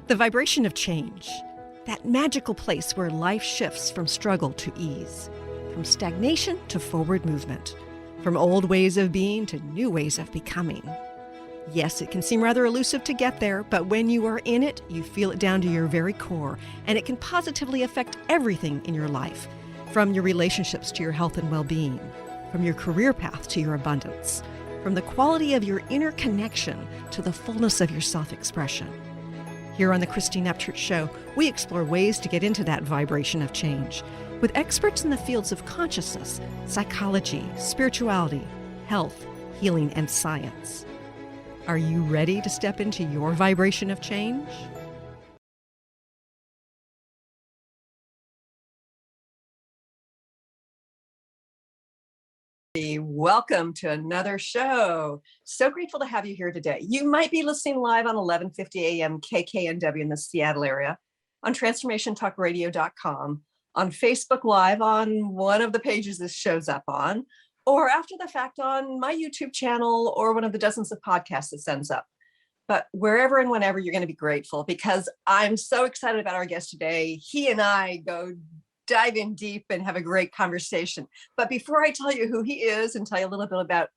The vibration of change, that magical place where life shifts from struggle to ease, from stagnation to forward movement, from old ways of being to new ways of becoming. Yes, it can seem rather elusive to get there, but when you are in it, you feel it down to your very core, and it can positively affect everything in your life, from your relationships to your health and well-being, from your career path to your abundance, from the quality of your inner connection to the fullness of your self-expression. Here on the Christine Upchurch Show, we explore ways to get into that vibration of change with experts in the fields of consciousness, psychology, spirituality, health, healing, and science. Are you ready to step into your vibration of change? Welcome to another show. So grateful to have you here today. You might be listening live on 1150 AM KKNW in the Seattle area, on transformationtalkradio.com, on Facebook Live on one of the pages this shows up on, or after the fact on my YouTube channel or one of the dozens of podcasts it sends up. But wherever and whenever, you're going to be grateful because I'm so excited about our guest today. He and I dive in deep and have a great conversation. But before I tell you who he is and tell you a little bit about,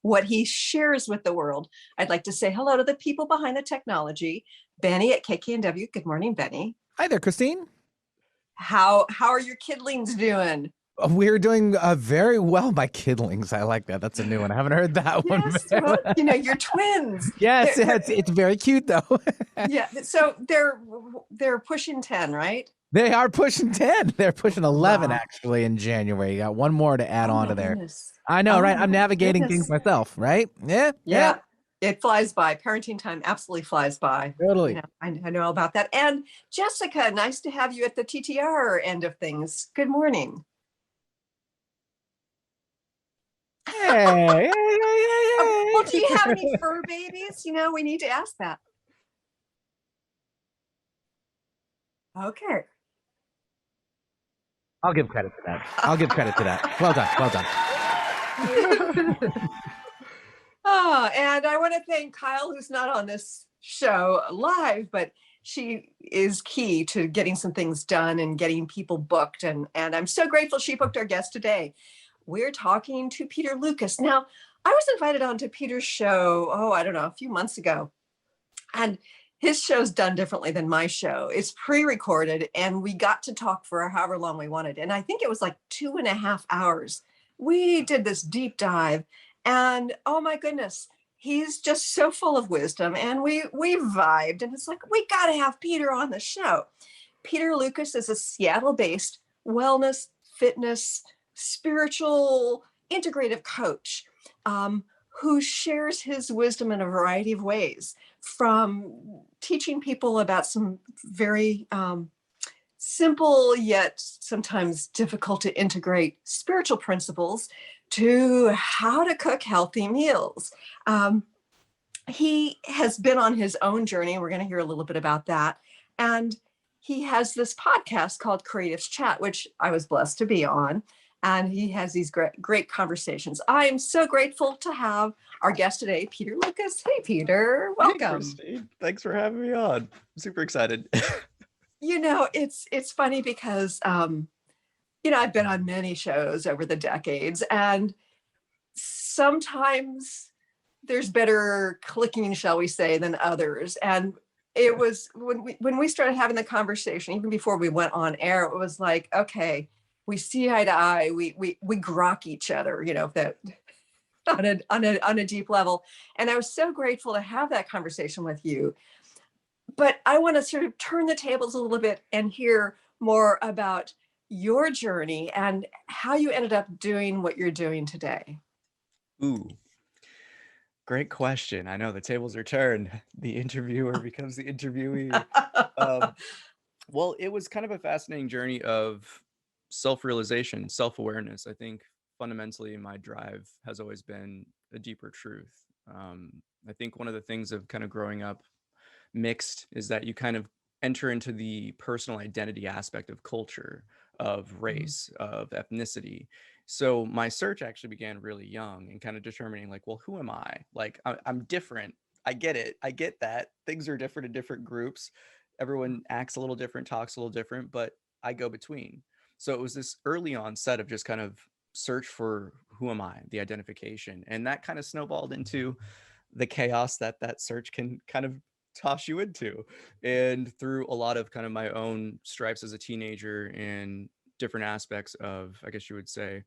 what he shares with the world, I'd like to say hello to the people behind the technology. Benny at KKNW. Good morning, Benny. Hi there, Christine. How are your kidlings doing? We're doing very well. My kidlings. I like that. That's a new one. I haven't heard that one. Yes, well, you're twins. Yes, it's very cute though. Yeah, so they're pushing 10, right? They are pushing 10. They're pushing 11 Wow. actually in January. Got one more to add on to there. Goodness. I know, right? I'm my navigating goodness. things myself, right? Yeah. It flies by. Parenting time absolutely flies by. Totally. I know all about that. And Jessica, nice to have you at the TTR end of things. Good morning. Hey. Well, do you have any fur babies? We need to ask that. Okay. I'll give credit to that. Well done. Oh, and I want to thank Kyle, who's not on this show live, but she is key to getting some things done and getting people booked. And I'm so grateful she booked our guest today. We're talking to Peter Lucas. Now, I was invited onto Peter's show, a few months ago. And his show's done differently than my show. It's pre-recorded, and we got to talk for however long we wanted. And I think it was like 2.5 hours. We did this deep dive, and oh my goodness, he's just so full of wisdom. And we vibed, and it's like, we got to have Peter on the show. Peter Lucas is a Seattle-based wellness, fitness, spiritual, integrative coach who shares his wisdom in a variety of ways, from teaching people about some very simple yet sometimes difficult to integrate spiritual principles to how to cook healthy meals. He has been on his own journey. We're going to hear a little bit about that. And he has this podcast called Creatives Chat, which I was blessed to be on. And he has these great conversations. I am so grateful to have our guest today, Peter Lucas. Hey, Peter, welcome. Hey, Christine. Thanks for having me on. I'm super excited. It's funny because, I've been on many shows over the decades, and sometimes there's better clicking, shall we say, than others. And it was when we started having the conversation, even before we went on air, it was like, okay, we see eye to eye, we grok each other, that on a deep level. And I was so grateful to have that conversation with you. But I want to sort of turn the tables a little bit and hear more about your journey and how you ended up doing what you're doing today. Ooh, great question. I know the tables are turned. The interviewer becomes the interviewee. Well, it was kind of a fascinating journey of self-realization, self-awareness. I think fundamentally my drive has always been a deeper truth. I think one of the things of kind of growing up mixed is that you kind of enter into the personal identity aspect of culture. of race, of ethnicity. So my search actually began really young and kind of determining like, well, who am I? Like I'm different. I get it. I get that things are different in different groups. Everyone acts a little different, talks a little different, but I go between. So it was this early onset of just kind of search for who am I, the identification. And that kind of snowballed into the chaos that that search can kind of toss you into. And through a lot of kind of my own stripes as a teenager and different aspects of, I guess you would say,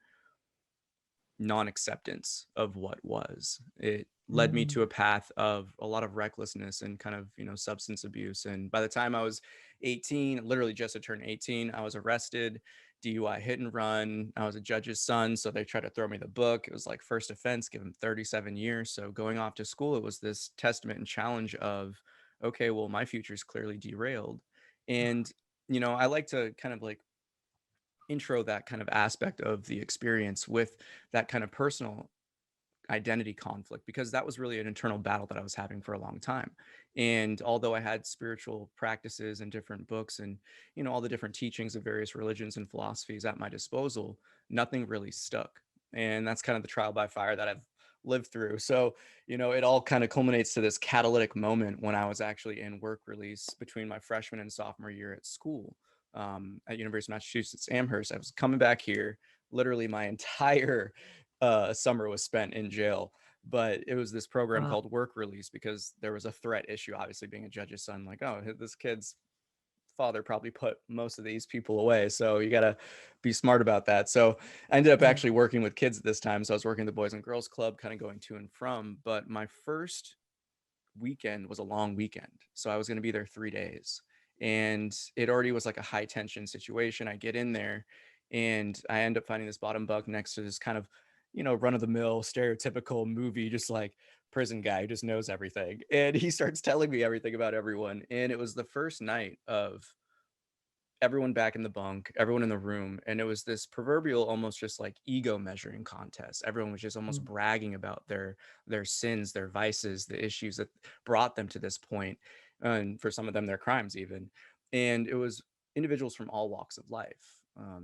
non-acceptance of what was, it led me to a path of a lot of recklessness and kind of, substance abuse. And by the time I was 18, literally just to turn 18, I was arrested, DUI hit and run. I was a judge's son, so they tried to throw me the book. It was like first offense, give him 37 years. So going off to school, it was this testament and challenge of, okay, well, my future is clearly derailed. And I like to kind of like intro that kind of aspect of the experience with that kind of personal identity conflict, because that was really an internal battle that I was having for a long time. And although I had spiritual practices and different books and all the different teachings of various religions and philosophies at my disposal, nothing really stuck. And that's kind of the trial by fire that I've lived through. So it all kind of culminates to this catalytic moment when I was actually in work release between my freshman and sophomore year at school, at University of Massachusetts Amherst. I was coming back here. Literally my entire summer was spent in jail, but it was this program Wow. called work release because there was a threat issue. Obviously, being a judge's son, like, oh, this kid's father probably put most of these people away, so you got to be smart about that. So I ended up actually working with kids at this time. So I was working the Boys and Girls Club, kind of going to and from. But my first weekend was a long weekend, so I was going to be there 3 days, and it already was like a high tension situation. I get in there and I end up finding this bottom bunk next to this kind of run of the mill stereotypical movie, just like prison guy who just knows everything, and he starts telling me everything about everyone. And it was the first night of everyone back in the bunk, everyone in the room. And it was this proverbial, almost just like ego measuring contest. Everyone was just almost bragging about their sins, their vices, the issues that brought them to this point, and for some of them, their crimes even. And it was individuals from all walks of life.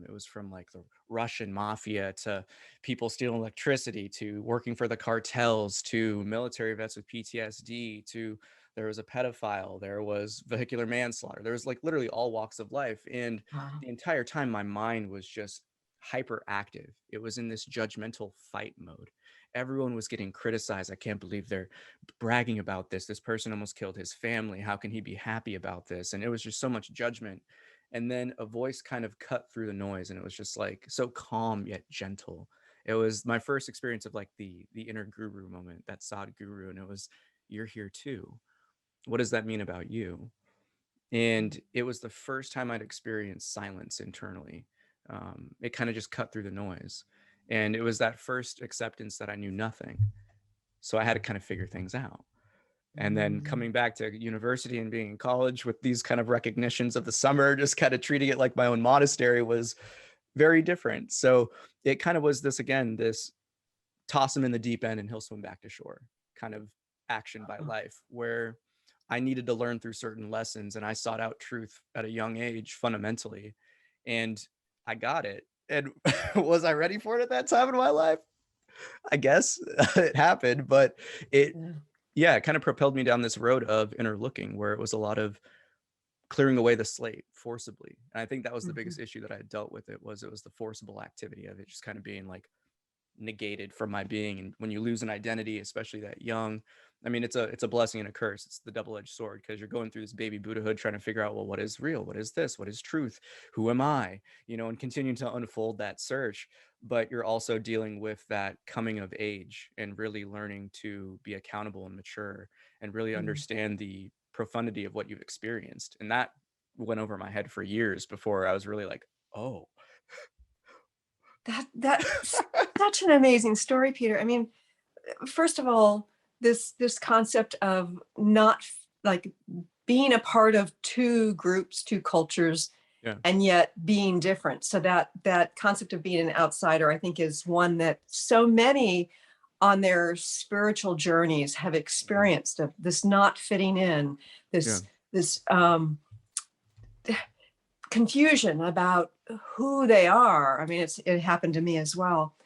It was from like the Russian mafia to people stealing electricity to working for the cartels to military vets with PTSD to there was a pedophile, there was vehicular manslaughter, there was like literally all walks of life. And Wow. the entire time my mind was just hyperactive. It was in this judgmental fight mode. Everyone was getting criticized. I can't believe they're bragging about this. This person almost killed his family. How can he be happy about this? And it was just so much judgment. And then a voice kind of cut through the noise, and it was just like so calm yet gentle. It was my first experience of like the inner guru moment, that Sadhguru. And it was, you're here too. What does that mean about you? And it was the first time I'd experienced silence internally. It kind of just cut through the noise. And it was that first acceptance that I knew nothing. So I had to kind of figure things out. And then coming back to university and being in college with these kind of recognitions of the summer, just kind of treating it like my own monastery, was very different. So it kind of was this, again, this toss him in the deep end and he'll swim back to shore kind of action by life, where I needed to learn through certain lessons, and I sought out truth at a young age fundamentally, and I got it. And was I ready for it at that time in my life? I guess it happened, but it, Yeah. yeah, it kind of propelled me down this road of inner looking, where it was a lot of clearing away the slate forcibly. And I think that was the biggest issue that I had dealt with. It was the forcible activity of it just kind of being like negated from my being. And when you lose an identity, especially that young, I mean, it's a blessing and a curse. It's the double-edged sword, because you're going through this baby Buddhahood trying to figure out, well, what is real, what is this, what is truth, who am I, and continuing to unfold that search. But you're also dealing with that coming of age and really learning to be accountable and mature and really understand the profundity of what you've experienced. And that went over my head for years before I was really like, oh. That's such an amazing story, Peter. I mean, first of all, this concept of not like being a part of two groups, two cultures, Yeah. and yet being different. So that concept of being an outsider, I think, is one that so many on their spiritual journeys have experienced, of this not fitting in, Yeah. this confusion about who they are. I mean, it happened to me as well.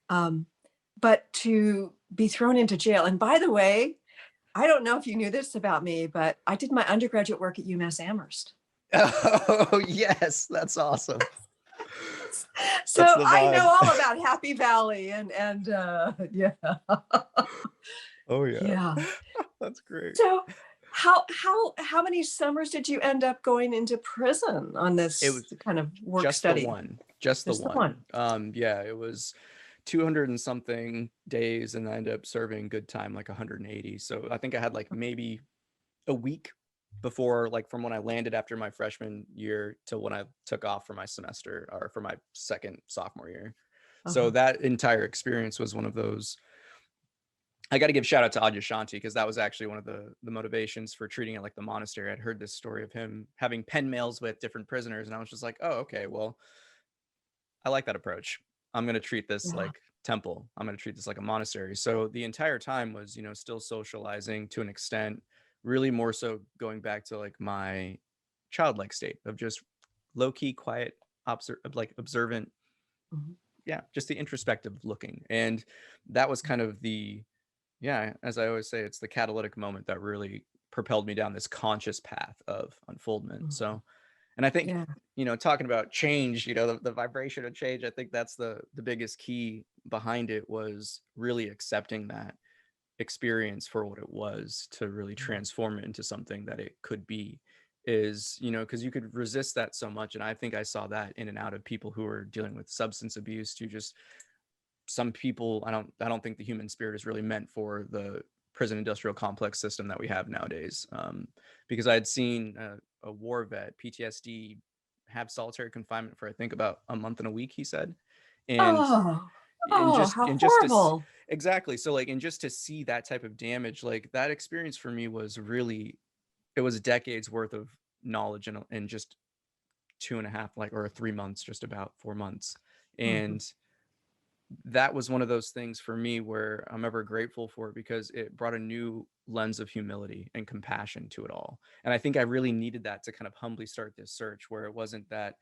But to be thrown into jail. And by the way, I don't know if you knew this about me, but I did my undergraduate work at UMass Amherst. Oh, yes, that's awesome. So That's the I know vibe. all about Happy Valley and yeah. Oh yeah, Yeah. that's great. So how many summers did you end up going into prison on It this was kind of work just the study? one, just the Just the one. one. Yeah, it was 200 and something days, and I ended up serving good time like 180. So I think I had like maybe a week before, like from when I landed after my freshman year to when I took off for my semester or for my second sophomore year. So Uh-huh. that entire experience was one of those. I got to give shout out to Adyashanti because that was actually one of the motivations for treating it like the monastery. I'd heard this story of him having pen mails with different prisoners, and I was just like, oh, okay, well, I like that approach. I'm going to treat this Yeah. like temple. I'm going to treat this like a monastery. So the entire time was, still socializing to an extent, really more so going back to like my childlike state of just low key, quiet, observant. Mhm. Yeah, just the introspective looking. And that was kind of as I always say, it's the catalytic moment that really propelled me down this conscious path of unfoldment. Mhm. So, and I think, Yeah. talking about change, the vibration of change, I think that's the biggest key behind it, was really accepting that experience for what it was to really transform it into something that it could be. Is, because you could resist that so much. And I think I saw that in and out of people who are dealing with substance abuse, to just some people. I don't think the human spirit is really meant for the prison industrial complex system that we have nowadays. Because I had seen a war vet, PTSD, have solitary confinement for I think about a month and a week, he said. and Oh, and oh, just how and just to horrible. exactly, so like, and just to see that type of damage, like that experience for me was really, it was decades worth of knowledge in just 2.5, like, or 3 months, just about 4 months. Mhm. And that was one of those things for me where I'm ever grateful for, because it brought a new lens of humility and compassion to it all. And I think I really needed that to kind of humbly start this search, where it wasn't that,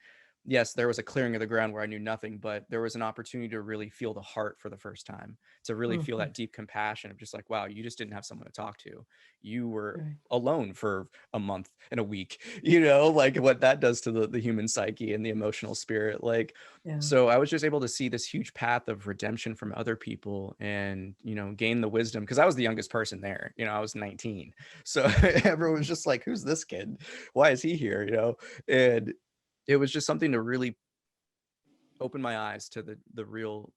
yes, there was a clearing of the ground where I knew nothing, but there was an opportunity to really feel the heart for the first time, to really feel Mhm. that deep compassion of just like, wow, you just didn't have someone to talk to. You were Right. alone for a month and a week, like what that does to the human psyche and the emotional spirit. Like, Yeah. so I was just able to see this huge path of redemption from other people, and gain the wisdom, because I was the youngest person there. I was 19. So everyone was just like, who's this kid, why is he here? And it was just something to really open my eyes to the real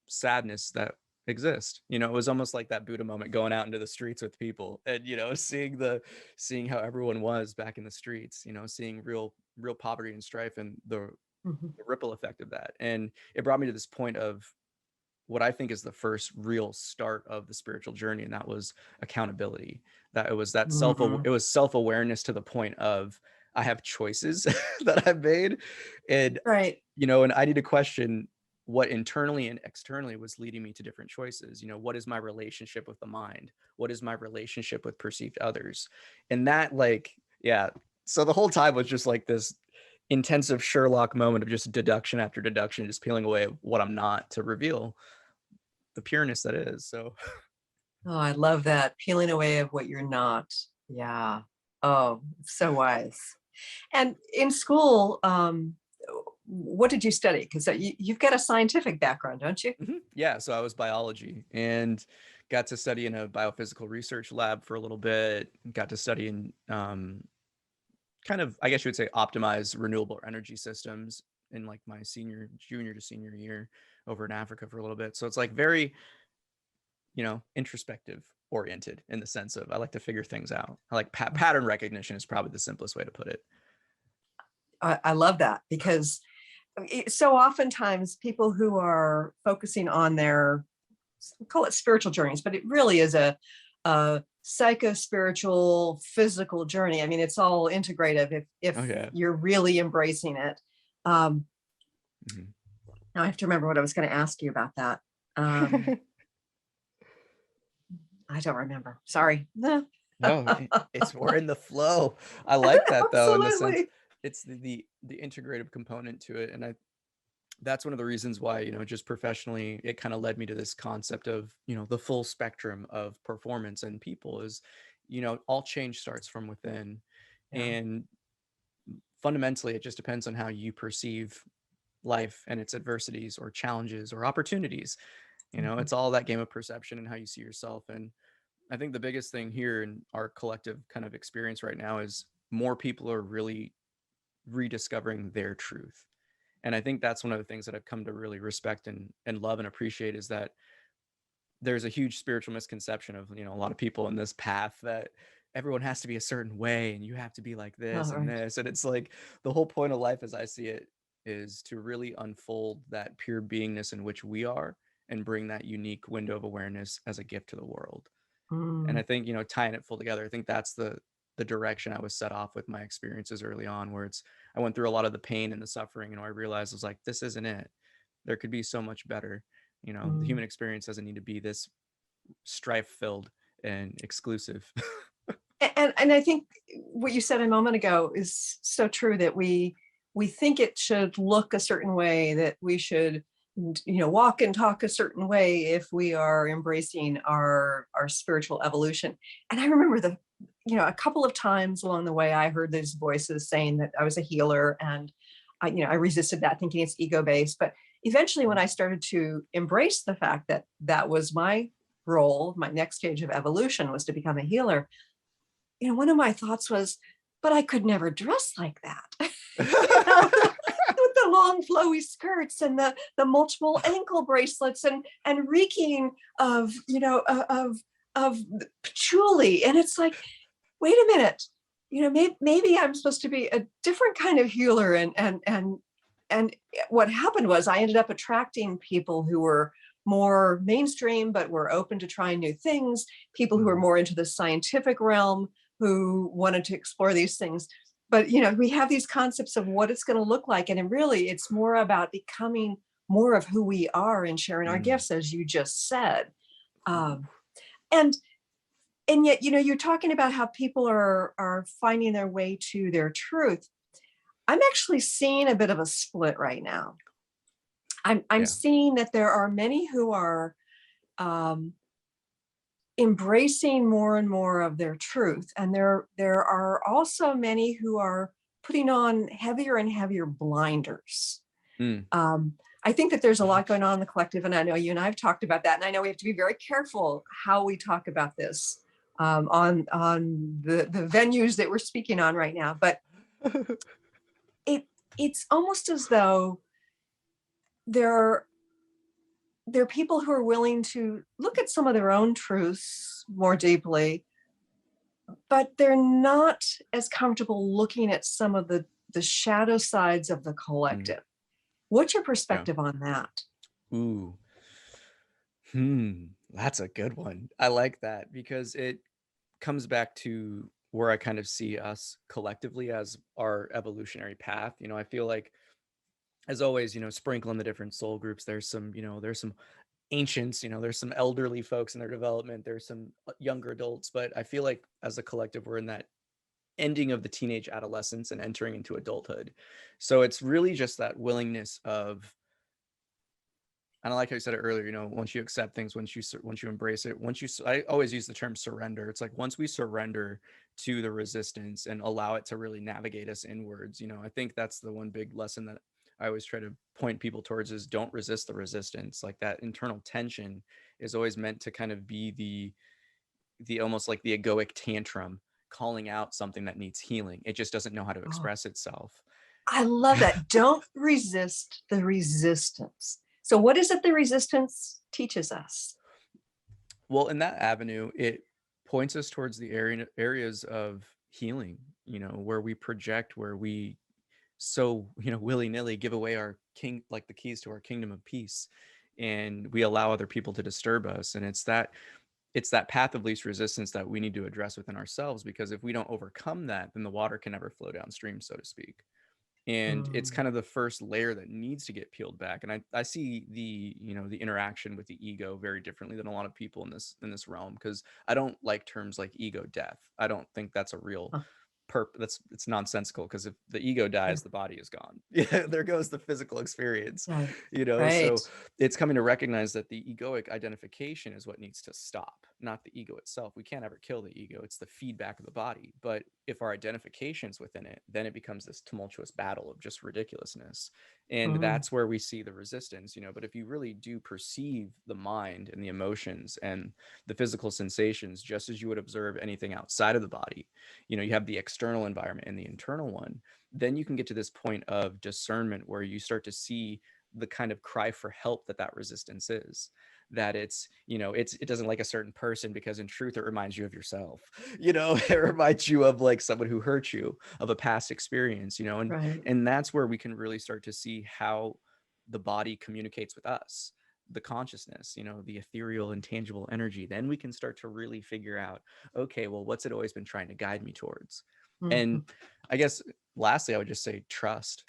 sadness that exists. It was almost like that Buddha moment, going out into the streets with people, and seeing how everyone was back in the streets, seeing real poverty and strife, and Mhm. the ripple effect of that. And it brought me to this point of what I think is the first real start of the spiritual journey, and that was accountability. That it was that Mhm. self-awareness to the point of, I have choices that I've made, and Right. and I need to question what internally and externally was leading me to different choices. What is my relationship with the mind? What is my relationship with perceived others? And that, like, yeah. So the whole time was just like this intensive Sherlock moment of just deduction after deduction, just peeling away what I'm not, to reveal the pureness that is. So Oh, I love that. Peeling away of what you're not. Yeah. Oh, so wise. And in school, what did you study? Because you've got a scientific background, don't you? yeah, so I was biology, and got to study in a biophysical research lab for a little bit. Got to study in kind of, I guess you would say, optimize renewable energy systems in like my junior to senior year over in Africa for a little bit. So it's like very, introspective oriented, in the sense of, I like to figure things out. I like pattern recognition is probably the simplest way to put it. I love that because so oftentimes people who are focusing on their, call it spiritual journeys, but it really is a psycho-spiritual physical journey. I mean, it's all integrative if Oh yeah. you're really embracing it. Um, Mhm. Now I have to remember what I was going to ask you about that. Um, I don't remember. Sorry. No. No, it's we're in the flow. I like that though, in the sense, Absolutely. it's the integrative component to it. And that's one of the reasons why, just professionally, it kind of led me to this concept of, the full spectrum of performance and people is, all change starts from within. Yeah. And fundamentally, it just depends on how you perceive life and its adversities or challenges or opportunities. Mhm. It's all that game of perception and how you see yourself. And I think the biggest thing here in our collective kind of experience right now is more people are really rediscovering their truth. And I think that's one of the things that I've come to really respect and love and appreciate is that there's a huge spiritual misconception of, a lot of people in this path that everyone has to be a certain way and you have to be like this All and right. this. And it's like the whole point of life as I see it is to really unfold that pure beingness in which we are and bring that unique window of awareness as a gift to the world. And Mm. I think, tying it full together, I think that's the direction I was set off with my experiences early on, where I went through a lot of the pain and the suffering, and I realized I was like, this isn't it. There could be so much better. The Mm. human experience doesn't need to be this strife filled and exclusive. And I think what you said a moment ago is so true, that we think it should look a certain way, that we should walk and talk a certain way if we are embracing our spiritual evolution. And I remember a couple of times along the way I heard these voices saying that I was a healer, and I resisted that, thinking it's ego based. But eventually, when I started to embrace the fact that that was my role, my next stage of evolution was to become a healer, one of my thoughts was, but I could never dress like that. With the long flowy skirts and the multiple ankle bracelets and reeking of, of patchouli. And it's like, wait a minute, maybe I'm supposed to be a different kind of healer. And what happened was I ended up attracting people who were more mainstream, but were open to trying new things, people who were more into the scientific realm, who wanted to explore these things. But we have these concepts of what it's going to look like, and really it's more about becoming more of who we are and sharing our Mm. gifts, as you just said. um, and and yet, you're talking about how people are finding their way to their truth. I'm actually seeing a bit of a split right now. I'm Yeah. seeing that there are many who are um, embracing more and more of their truth, and there are also many who are putting on heavier and heavier blinders. Mm. um, I think that there's a lot going on in the collective, and I know you and I have talked about that, and I know we have to be very careful how we talk about this on the venues that we're speaking on right now. But it it's almost as though there there are people who are willing to look at some of their own truths more deeply, but they're not as comfortable looking at some of the shadow sides of the Mm. collective. What's your Yeah. perspective on that? Ooh. That's a good one. I like that because it comes back to where I kind of see us collectively as our evolutionary path. I feel like, as always, sprinkling the different soul groups, there's some ancients, there's some elderly folks in their development, there's some younger adults, but I feel like as a collective, we're in that ending of the teenage adolescence and entering into adulthood. So it's really just that willingness of, and I like how you said it earlier, once you accept things, once you embrace it, I always use the term surrender. It's like once we surrender to the resistance and allow it to really navigate us inwards, I think that's the one big lesson that I always try to point people towards is don't resist the resistance. Like that internal tension is always meant to kind of be the almost like the egoic tantrum calling out something that needs healing. It just doesn't know how to Oh, express itself. I love that. Don't resist the resistance. So, what is it the resistance teaches us? Well, in that avenue, it points us towards the areas of healing, where we project, where we so, willy-nilly give away our like the keys to our kingdom of peace, and we allow other people to disturb us. And it's that path of least resistance that we need to address within ourselves, because if we don't overcome that, then the water can never flow downstream, so to speak. And it's Mm. kind of the first layer that needs to get peeled back. And I see the interaction with the ego very differently than a lot of people in this realm, because I don't like terms like ego death. I don't think that's a real Huh. it's nonsensical, because if the ego dies, the body is gone. Yeah, there goes the physical experience, Right. so Right. it's coming to recognize that the egoic identification is what needs to stop, not the ego itself. We can't ever kill the ego, it's the feedback of the body. But if our identification's within it, then it becomes this tumultuous battle of just ridiculousness, and Mm. that's where we see the resistance. But if you really do perceive the mind and the emotions and the physical sensations just as you would observe anything outside of the body, you have the external environment and the internal one, then you can get to this point of discernment where you start to see the kind of cry for help that resistance is. That it doesn't like a certain person because in truth it reminds you of yourself. It reminds you of like someone who hurt you, of a past experience, and Right. that's where we can really start to see how the body communicates with us, the consciousness, the ethereal intangible energy. Then we can start to really figure out, okay, well, what's it always been trying to guide me towards? And Mhm. I guess lastly, I would just say trust,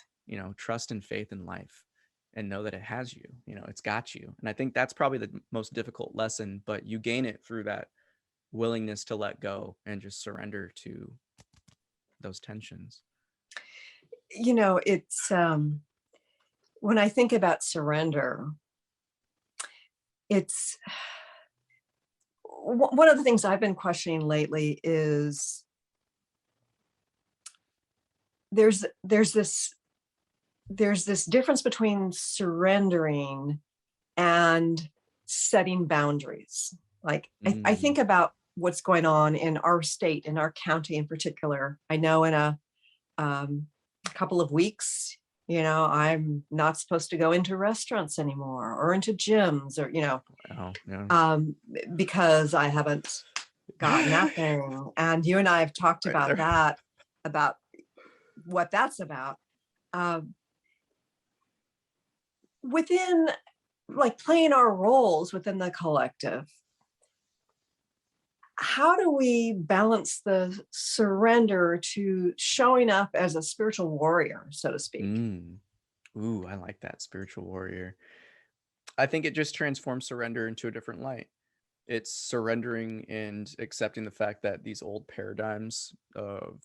trust and faith in life, and know that it has you, it's got you. And I think that's probably the most difficult lesson, but you gain it through that willingness to let go and just surrender to those tensions. It's when I think about surrender, it's one of the things I've been questioning lately is there's this difference between surrendering and setting boundaries. Like I Mm, think about what's going on in our state, in our county in particular. I know in a couple of weeks, I'm not supposed to go into restaurants anymore or into gyms or, wow, yeah. um, because I haven't gotten that thing. And you and I have talked Right about there. that, about what that's about. Um, Within like playing our roles within the collective, how do we balance the surrender to showing up as a spiritual warrior, so to speak? Mm. Ooh, I like that, spiritual warrior. I think it just transforms surrender into a different light. It's surrendering and accepting the fact that these old paradigms of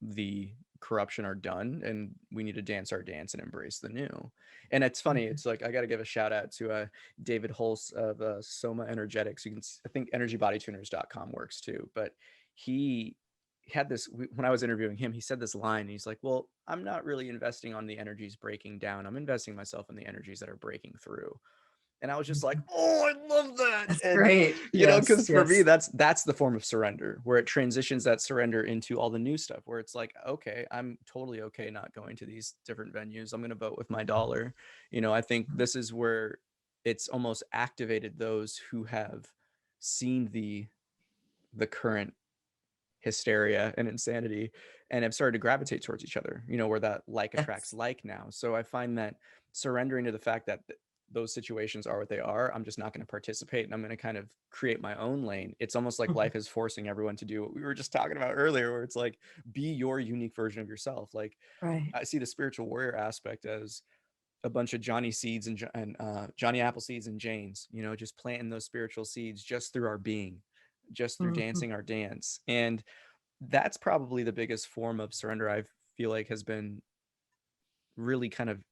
the corruption are done, and we need to dance our dance and embrace the new. And it's funny, Mhm. it's like I got to give a shout out to David Hulse of Soma Energetics. You can I think energybodytuners.com works too, but he had this when I was interviewing him. He said this line, he's like, well, I'm not really investing on the energies breaking down, I'm investing myself in the energies that are breaking through. And I was just like, Mhm. oh, I love that. That's And great. Yes, because for me, yes. that's the form of surrender, where it transitions that surrender into all the new stuff, where it's like, okay, I'm totally okay not going to these different venues. I'm going to vote with my dollar. I think this is where it's almost activated those who have seen the current hysteria and insanity and have started to gravitate towards each other, where that like attracts Yes. like now. So I find that surrendering to the fact that those situations are what they are, I'm just not going to participate, and I'm going to kind of create my own lane. It's almost like Mhm. life is forcing everyone to do what we were just talking about earlier, where it's like, be your unique version of yourself. Like, Right. I see the spiritual warrior aspect as a bunch of Johnny seeds and Johnny apple seeds and Janes, just planting those spiritual seeds just through our being, just through Mhm. dancing our dance. And that's probably the biggest form of surrender I feel like has been really kind of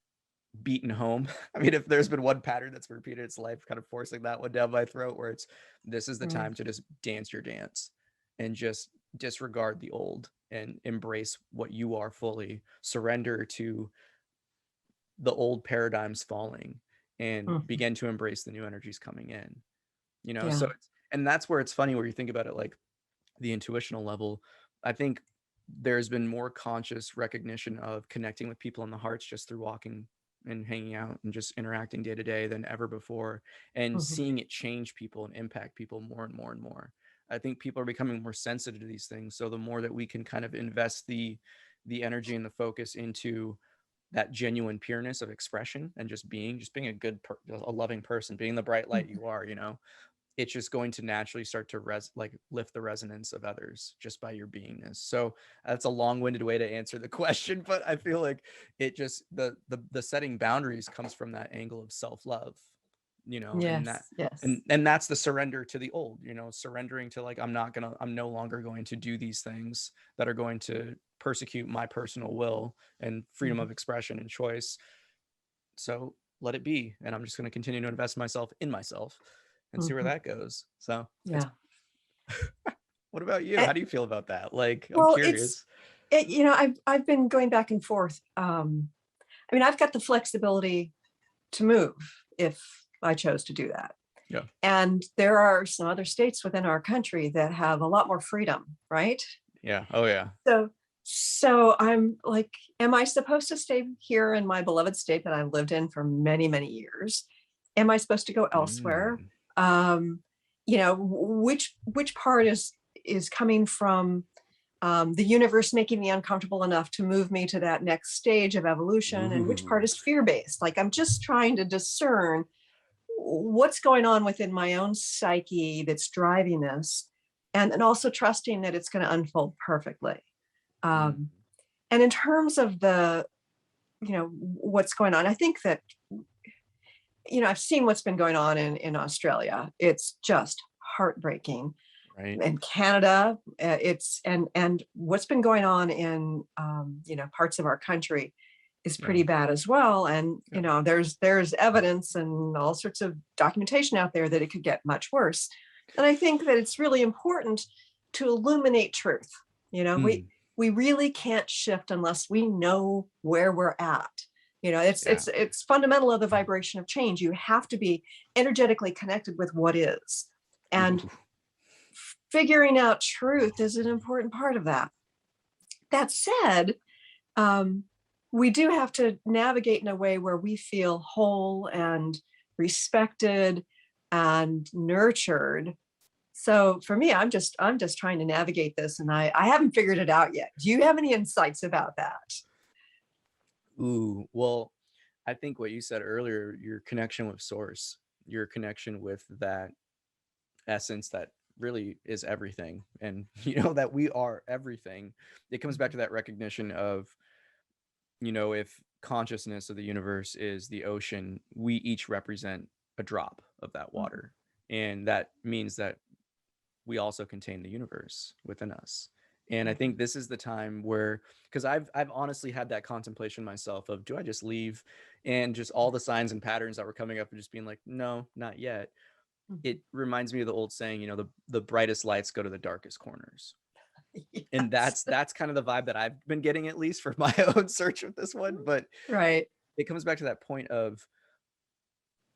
beaten home. I mean, if there's been one pattern that's repeated its life, kind of forcing that one down my throat, where it's this is the Right. time to just dance your dance and just disregard the old and embrace what you are fully, surrender to the old paradigms falling and Mhm. begin to embrace the new energies coming in. So Yeah. and that's where it's funny, where you think about it like the intuitional level. I think there's been more conscious recognition of connecting with people in the hearts just through walking and hanging out and just interacting day to day than ever before, and Mhm. seeing it change people and impact people more and more and more. I think people are becoming more sensitive to these things, so the more that we can kind of invest the energy and the focus into that genuine pureness of expression and just being a loving person, being the bright light Mhm. you are, it's just going to naturally start to lift the resonance of others just by your beingness. So that's a long-winded way to answer the question, but I feel like it just the setting boundaries comes from that angle of self-love, and that, Yes, yes. and that's the surrender to the old, surrendering to like, I'm no longer going to do these things that are going to persecute my personal will and freedom Mhm. of expression and choice. So let it be. And I'm just going to continue to invest myself in myself and see where Mhm. that goes. So it's, Yeah. what about you? Eh, How do you feel about that? Like, I'm well, curious. I've been going back and forth. I mean, I've got the flexibility to move if I chose to do that. Yeah. And there are some other states within our country that have a lot more freedom, right? Yeah. Oh yeah. So, so I'm like, am I supposed to stay here in my beloved state that I've lived in for many, many years? Am I supposed to go elsewhere? Mm. Um, which part is coming from the universe making me uncomfortable enough to move me to that next stage of evolution, and which part Ooh. is fear based? Like, I'm just trying to discern what's going on within my own psyche that's driving this, and also trusting that it's going to unfold perfectly. Mm. um, and in terms of the what's going on, I think that I've seen what's been going on in Australia. It's just heartbreaking. Right. In Canada, it's and what's been going on in parts of our country is Yeah. pretty bad as well. And Yeah. there's evidence and all sorts of documentation out there that it could get much worse. And I think that it's really important to illuminate truth. Mm. We really can't shift unless we know where we're at. Yeah. It's fundamental of the vibration of change. You have to be energetically connected with what is. And Ooh. figuring out truth is an important part of that. That said, um, we do have to navigate in a way where we feel whole and respected and nurtured. So for me, I'm just trying to navigate this, and I haven't figured it out yet. Do you have any insights about that? Ooh. Well, I think what you said earlier, your connection with source, your connection with that essence that really is everything, and that we are everything. It comes back to that recognition of, if consciousness of the universe is the ocean, we each represent a drop of that Mhm. water. And that means that we also contain the universe within us. And I think Mhm. this is the time where, because I've honestly had that contemplation myself of, do I just leave? And just all the signs and patterns that were coming up and just being like, no, not yet. Mhm. It reminds me of the old saying, the brightest lights go to the darkest corners. And Yes. that's kind of the vibe that I've been getting, at least for my own search with this one. But Right. it comes back to that point of,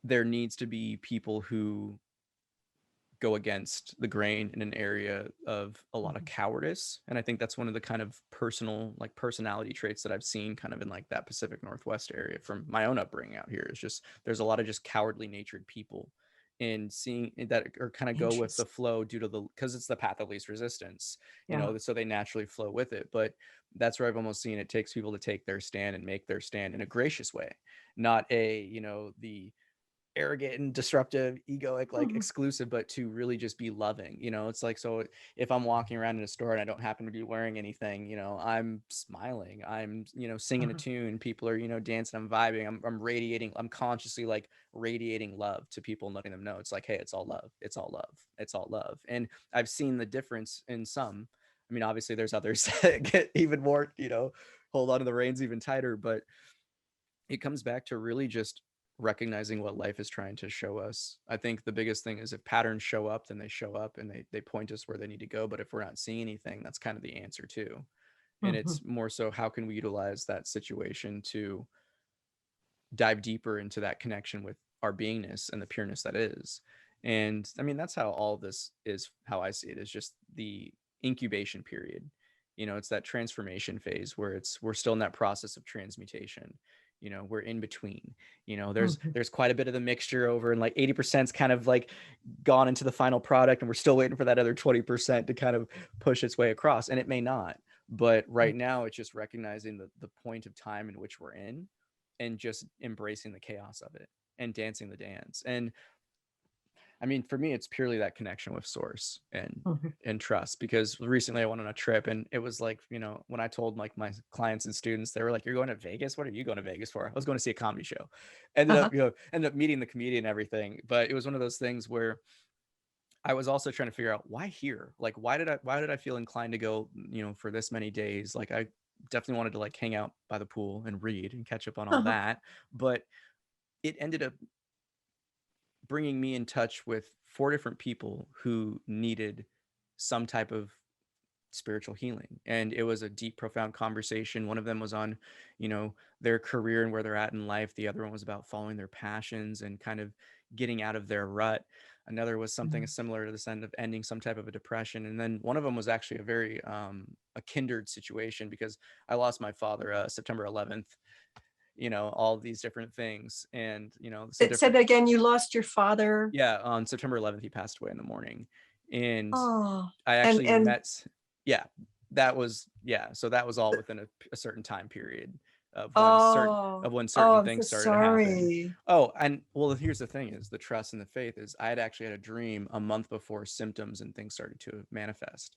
there needs to be people who go against the grain in an area of a lot of Mhm. cowardice. And I think that's one of the kind of personality traits that I've seen kind of in like that Pacific Northwest area from my own upbringing out here. Is just, there's a lot of just cowardly natured people, and seeing that, or kind of go with the Interesting. flow due to because it's the path of least resistance, Yeah. so they naturally flow with it. But that's where I've almost seen it takes people to take their stand and make their stand in a gracious way, not the arrogant and disruptive, egoic, like Mhm. exclusive, but to really just be loving. It's like, so if I'm walking around in a store and I don't happen to be wearing anything, I'm smiling, I'm singing a Uh-huh. tune, people are dancing, I'm vibing, I'm radiating, I'm consciously like radiating love to people, letting them know it's like, hey, it's all love, it's all love, it's all love. And I've seen the difference in some. I mean, obviously there's others that get even more, hold on to the reins even tighter, but it comes back to really just recognizing what life is trying to show us. I think the biggest thing is, if patterns show up, then they show up and they point us where they need to go. But if we're not seeing anything, that's kind of the answer too. And Mhm. it's more so, how can we utilize that situation to dive deeper into that connection with our beingness and the pureness that is. And I mean, that's how all of this is, how I see it, is just the incubation period. It's that transformation phase where we're still in that process of transmutation. We're in between. there's Mhm. there's quite a bit of the mixture over, and like 80%'s kind of like gone into the final product, and we're still waiting for that other 20% to kind of push its way across. And it may not, but right now it's just recognizing the point of time in which we're in, and just embracing the chaos of it and dancing the dance. And I mean, for me, it's purely that connection with source Mhm. and trust. Because recently I went on a trip, and it was like, you know, when I told like my clients and students, they were like, "You're going to Vegas? What are you going to Vegas for?" I was going to see a comedy show. Uh-huh. Ended up meeting the comedian and everything. But it was one of those things where I was also trying to figure out why here. Like, why did I feel inclined to go, you know, for this many days? Like, I definitely wanted to like hang out by the pool and read and catch up on all Uh-huh. that. But it ended up bringing me in touch with four different people who needed some type of spiritual healing. And it was a deep, profound conversation. One of them was on, you know, their career and where they're at in life. The other one was about following their passions and kind of getting out of their rut. Another was something Mhm. similar to this end of ending some type of a depression. And then one of them was actually a very a kindred situation, because I lost my father September 11th. You know, all these different things, and you know, some It said different. that again, you lost your father. Yeah, on September 11th, he passed away in the morning. And Oh, I and actually met, yeah, that was, yeah. So that was all within a certain time period oh, of when certain oh, I'm so things started to happen. sorry. Oh, and well, here's the thing is the trust and the faith is I had actually had a dream a month before symptoms and things started to manifest.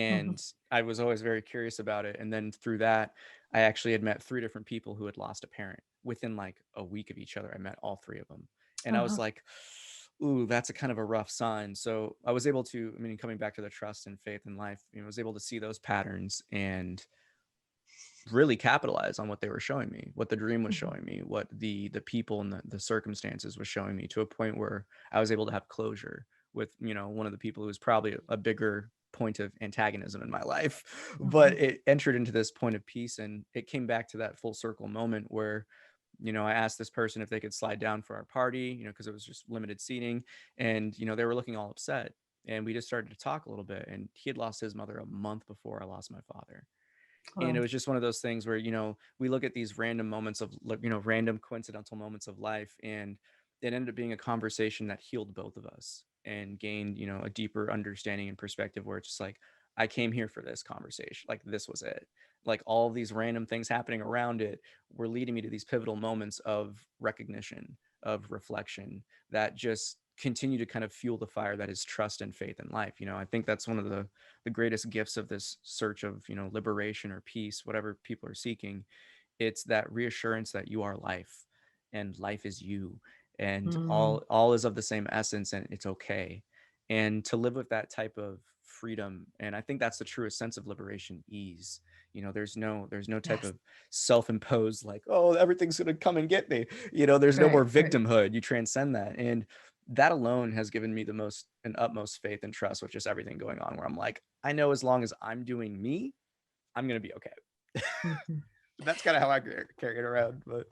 Mhm. And I was always very curious about it. And then through that, I actually had met three different people who had lost a parent within like a week of each other. I met all three of them. And I was Uh-huh. like, ooh, that's a kind of a rough sign. So I was able to, I mean, coming back to the trust and faith in life, you know, I was able to see those patterns and really capitalize on what they were showing me, what the dream was Mhm. showing me, what the people and the circumstances was showing me, to a point where I was able to have closure with, you know, one of the people who was probably a bigger point of antagonism in my life. But Mhm. it entered into this point of peace, and it came back to that full circle moment where, you know, I asked this person if they could slide down for our party, you know, because it was just limited seating. And, you know, they were looking all upset. And we just started to talk a little bit. And he had lost his mother a month before I lost my father. And it Wow. was just one of those things where, you know, we look at these random moments of, you know, random coincidental moments of life. And it ended up being a conversation that healed both of us and gained, you know, a deeper understanding and perspective, where it's just like, I came here for this conversation. Like, this was it. Like, all these random things happening around it were leading me to these pivotal moments of recognition, of reflection, that just continue to kind of fuel the fire that is trust and faith in life. You know, I think that's one of the greatest gifts of this search of, you know, liberation or peace, whatever people are seeking. It's that reassurance that you are life, and life is you, and Mm. all is of the same essence, and it's okay. And to live with that type of freedom, and I think that's the truest sense of liberation, ease. You know, there's no type Yes. of self-imposed like, oh, everything's going to come and get me. You know, there's no Right. more Right. victimhood. You transcend that. And that alone has given me the most and utmost faith and trust with just everything going on, where I'm like, I know as long as I'm doing me, I'm going to be okay. Mhm. That's kind of how I carry it around. But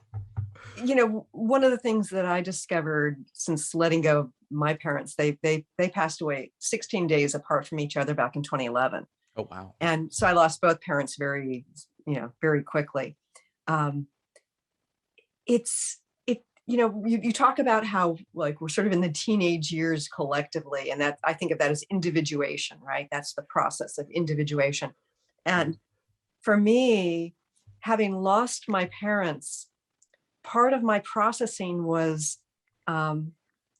You know, one of the things that I discovered since letting go of my parents, they passed away 16 days apart from each other back in 2011. oh, wow. And so I lost both parents very, you know, very quickly. Um, it's you know, you talk about how like we're sort of in the teenage years collectively, and that I think of that as individuation, right? That's the process of individuation. Yeah. And for me, having lost my parents, part of my processing was um,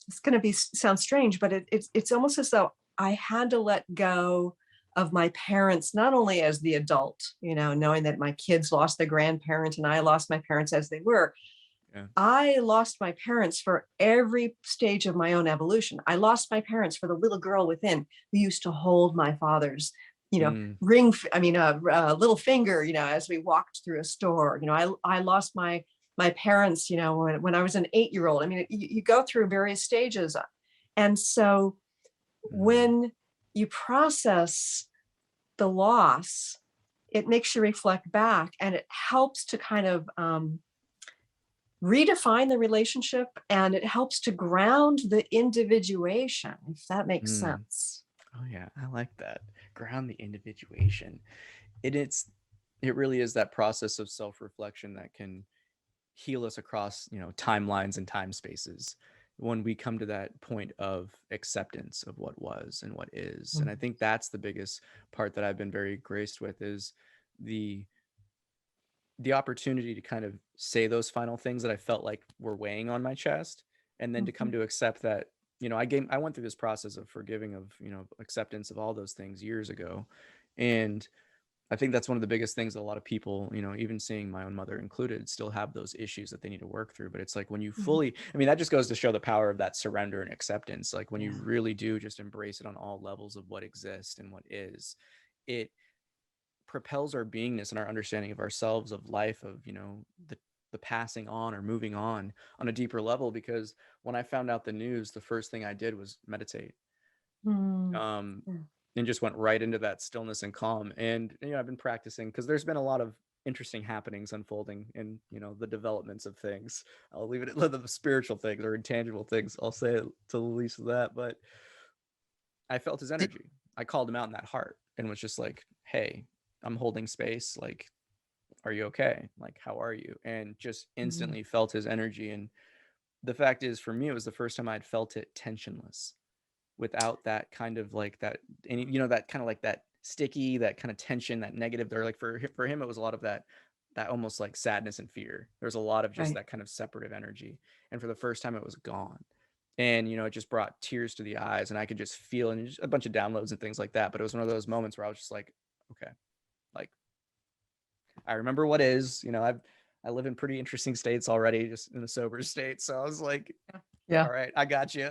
it's going to be sound strange, but it's almost as though I had to let go of my parents, not only as the adult, you know, knowing that my kids lost their grandparent and I lost my parents as they were. Yeah. I lost my parents for every stage of my own evolution. I lost my parents for the little girl within who used to hold my father's, you know, Mm, little finger, you know, as we walked through a store. You know, I lost my parents, you know, when I was an 8-year old. I mean, you go through various stages. And so mm, when you process the loss, it makes you reflect back and it helps to kind of redefine the relationship, and it helps to ground the individuation, if that makes mm. sense. Oh, yeah. I like that. Ground the individuation. It really is that process of self-reflection that can heal us across, you know, timelines and time spaces, when we come to that point of acceptance of what was and what is. And I Mhm. think that's the biggest part that I've been very graced with, is the the opportunity to kind of say those final things that I felt like were weighing on my chest, and then to come Mhm. to accept that, I went through this process of forgiving, of, acceptance of all those things years ago. And I think that's one of the biggest things that a lot of people, even seeing my own mother included, still have those issues that they need to work through. But it's like when you fully, that just goes to show the power of that surrender and acceptance. Like when you really do just embrace it on all levels of what exists and what is, it propels our beingness and our understanding of ourselves, of life, of, the passing on or moving on a deeper level. Because when I found out the news, the first thing I did was meditate. Mm. And just went right into that stillness and calm. And I've been practicing because there's been a lot of interesting happenings unfolding in the developments of things. I'll leave it at the spiritual things or intangible things. I'll say it to the least of that. But I felt his energy. I called him out in that heart and was just like, hey, I'm holding space. Like, are you okay? Like, how are you? And just instantly felt his energy. And the fact is, for me, it was the first time I'd felt it tensionless, without that kind of like that, any, that kind of like that sticky, that kind of tension, that negative there. Like for him, it was a lot of that almost like sadness and fear. There's a lot of just Right. that kind of separative energy. And for the first time, it was gone. And, it just brought tears to the eyes, and I could just feel, and just a bunch of downloads and things like that. But it was one of those moments where I was just like, okay, like I remember what is, I live in pretty interesting states already, just in a sober state. So I was like, Yeah. all right, I got you.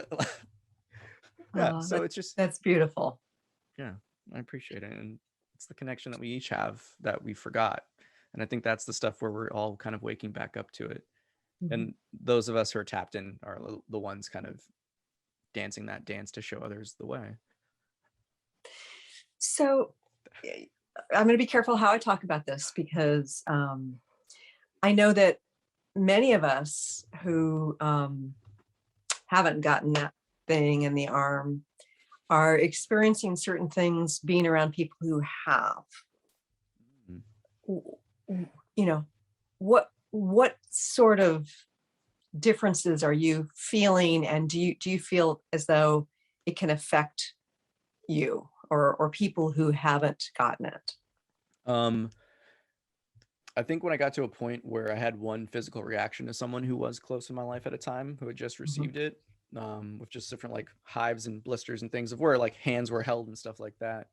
Yeah. So it's just, That's beautiful. yeah, I appreciate it. And it's the connection that we each have that we forgot. And I think that's the stuff where we're all kind of waking back up to it. And those of us who are tapped in are the ones kind of dancing that dance to show others the way. So I'm going to be careful how I talk about this, because I know that many of us who haven't gotten that thing in the arm are experiencing certain things being around people who have. What sort of differences are you feeling, and do you feel as though it can affect you or people who haven't gotten it? I think when I got to a point where I had one physical reaction to someone who was close in my life at a time, who had just received it, with just different like hives and blisters and things of where like hands were held and stuff like that,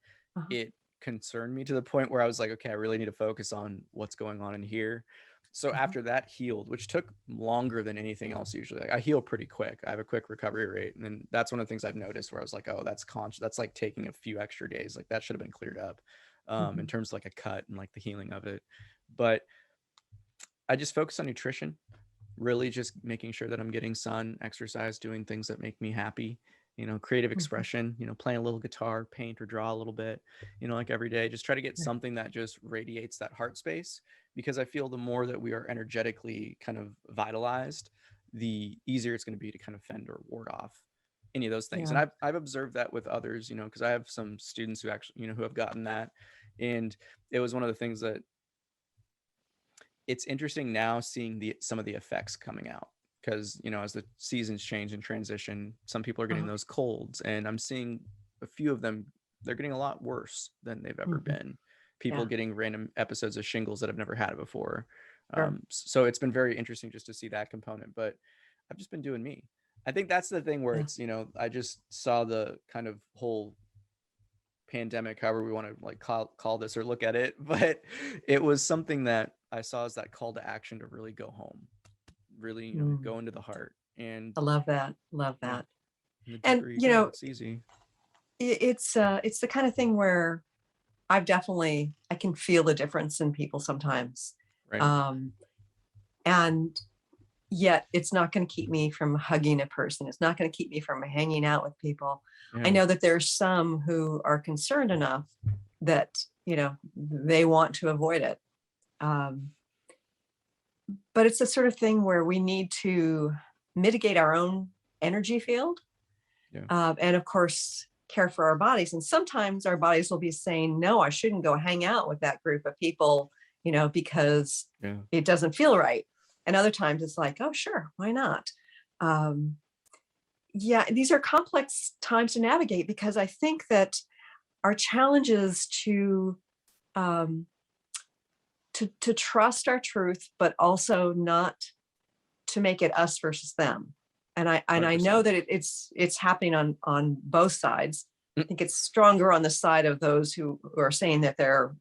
it concerned me to the point where I was like, okay, I really need to focus on what's going on in here. So after that healed, which took longer than anything else usually. Like I heal pretty quick. I have a quick recovery rate. And then that's one of the things I've noticed where I was like, oh, that's like taking a few extra days. Like that should have been cleared up in terms of like a cut and like the healing of it. But I just focus on nutrition, really just making sure that I'm getting sun, exercise, doing things that make me happy, creative expression, playing a little guitar, paint or draw a little bit, like every day, just try to get something that just radiates that heart space, because I feel the more that we are energetically kind of vitalized, the easier it's going to be to kind of fend or ward off any of those things. And I've observed that with others, because I have some students who actually, who have gotten that. And it was one of the things that it's interesting now seeing some of the effects coming out, because as the seasons change and transition, some people are getting those colds, and I'm seeing a few of them, they're getting a lot worse than they've ever been. People getting random episodes of shingles that have never had it before. So it's been very interesting just to see that component, but I've just been doing me. I think that's the thing where it's, I just saw the kind of whole pandemic, however we want to like call this or look at it, but it was something that I saw as that call to action to really go home, really go into the heart. And I love that. the And deeper you go, it's easy. It's the kind of thing where I can feel the difference in people sometimes. Right. And yet it's not going to keep me from hugging a person. It's not going to keep me from hanging out with people. I know that there's some who are concerned enough that, they want to avoid it. But it's the sort of thing where we need to mitigate our own energy field. And of course, care for our bodies. And sometimes our bodies will be saying, no, I shouldn't go hang out with that group of people, because it doesn't feel right. And other times it's like, oh, sure, why not? These are complex times to navigate, because I think that our challenge is to trust our truth, but also not to make it us versus them. I know 100%. that it's happening on both sides. I Mm, think it's stronger on the side of those who are saying that they're,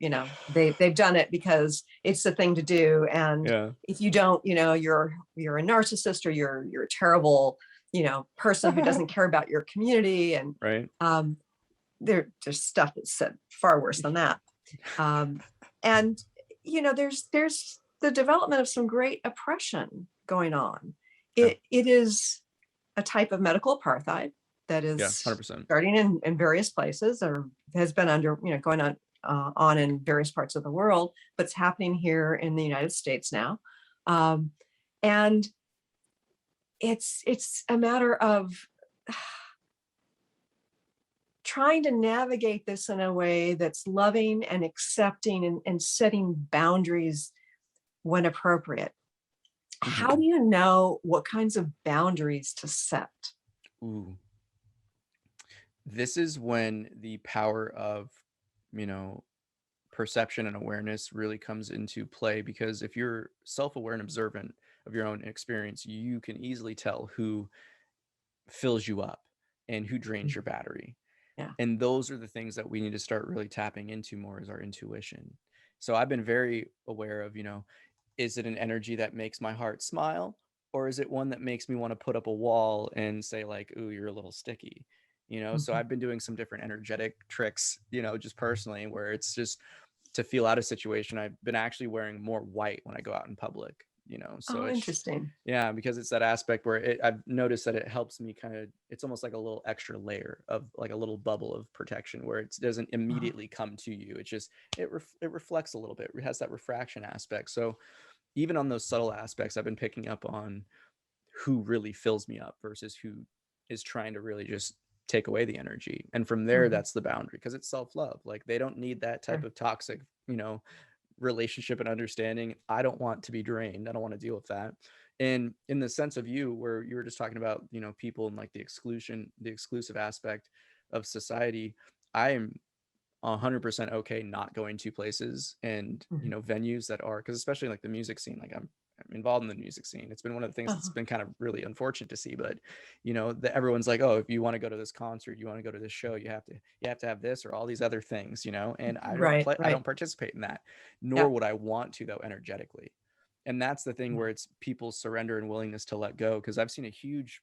they've done it because it's the thing to do. And yeah. if you don't, you're a narcissist, or you're a terrible, person who doesn't care about your community. And Right. um, there's stuff that's said far worse than that. Um, and there's the development of some great oppression going on. Yeah. It is a type of medical apartheid that Yeah. is 100%. starting in various places, or has been going on in various parts of the world, but it's happening here in the United States now. Um, and it's a matter of trying to navigate this in a way that's loving and accepting, and setting boundaries when appropriate. Hmm. How do you know what kinds of boundaries to set? Ooh. This is when the power of, you know, perception and awareness really comes into play, because if you're self-aware and observant of your own experience, you can easily tell who fills you up and who drains your battery. Yeah. And those are the things that we need to start really tapping into more, is our intuition. So I've been very aware of, is it an energy that makes my heart smile, or is it one that makes me want to put up a wall and say like, ooh, you're a little sticky? So Mhm. I've been doing some different energetic tricks, just personally, where it's just to feel out a situation. I've been actually wearing more white when I go out in public, so Oh, it's, interesting. yeah, because it's that aspect where I've noticed that it helps me kind of, it's almost like a little extra layer of like a little bubble of protection, where it doesn't Uh-huh. immediately come to you. It's just, it reflects a little bit. It has that refraction aspect. So even on those subtle aspects, I've been picking up on who really fills me up versus who is trying to really just take away the energy. And from there, Mhm. that's the boundary, because it's self-love. Like they don't need that type Sure. of toxic, relationship and understanding. I don't want to be drained. I don't want to deal with that. And in the sense of you, where you were just talking about, people and like the exclusive aspect of society, I am 100% okay not going to places and Mhm. venues that are, because especially like the music scene, like I'm involved in the music scene. It's been one of the things that's Uh-huh. been kind of really unfortunate to see, but everyone's like, oh, if you want to go to this concert, you want to go to this show, you have to have this or all these other things, and Right, I right. don't participate in that, nor Yeah. would I want to, though, energetically. And that's the thing, Yeah. where it's people's surrender and willingness to let go, because I've seen a huge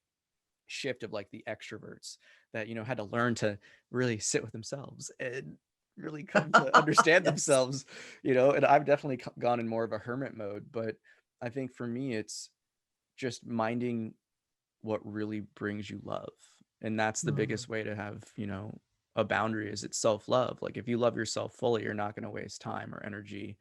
shift of like the extroverts that had to learn to really sit with themselves and really come to understand Yes. themselves. And I've definitely gone in more of a hermit mode. But I think for me, it's just minding what really brings you love, and that's the Mm. biggest way to have a boundary, is it's self-love. Like if you love yourself fully, you're not going to waste time or energy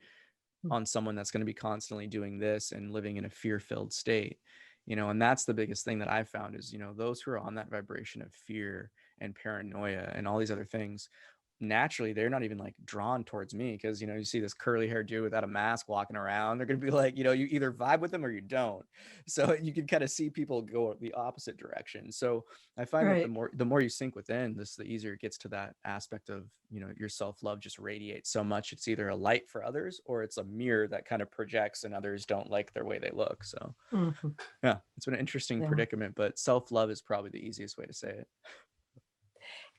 Mm. on someone that's going to be constantly doing this and living in a fear-filled state. And that's the biggest thing that I've found is, those who are on that vibration of fear and paranoia and all these other things, naturally they're not even like drawn towards me, because you see this curly haired dude without a mask walking around, they're going to be like, you either vibe with them or you don't. So you can kind of see people go the opposite direction. So I find that the Right. more you sink within this, the easier it gets to that aspect of, your self-love just radiates so much. It's either a light for others or it's a mirror that kind of projects and others don't like their way they look. So Mhm. yeah, it's been an interesting Yeah. predicament, but self-love is probably the easiest way to say it.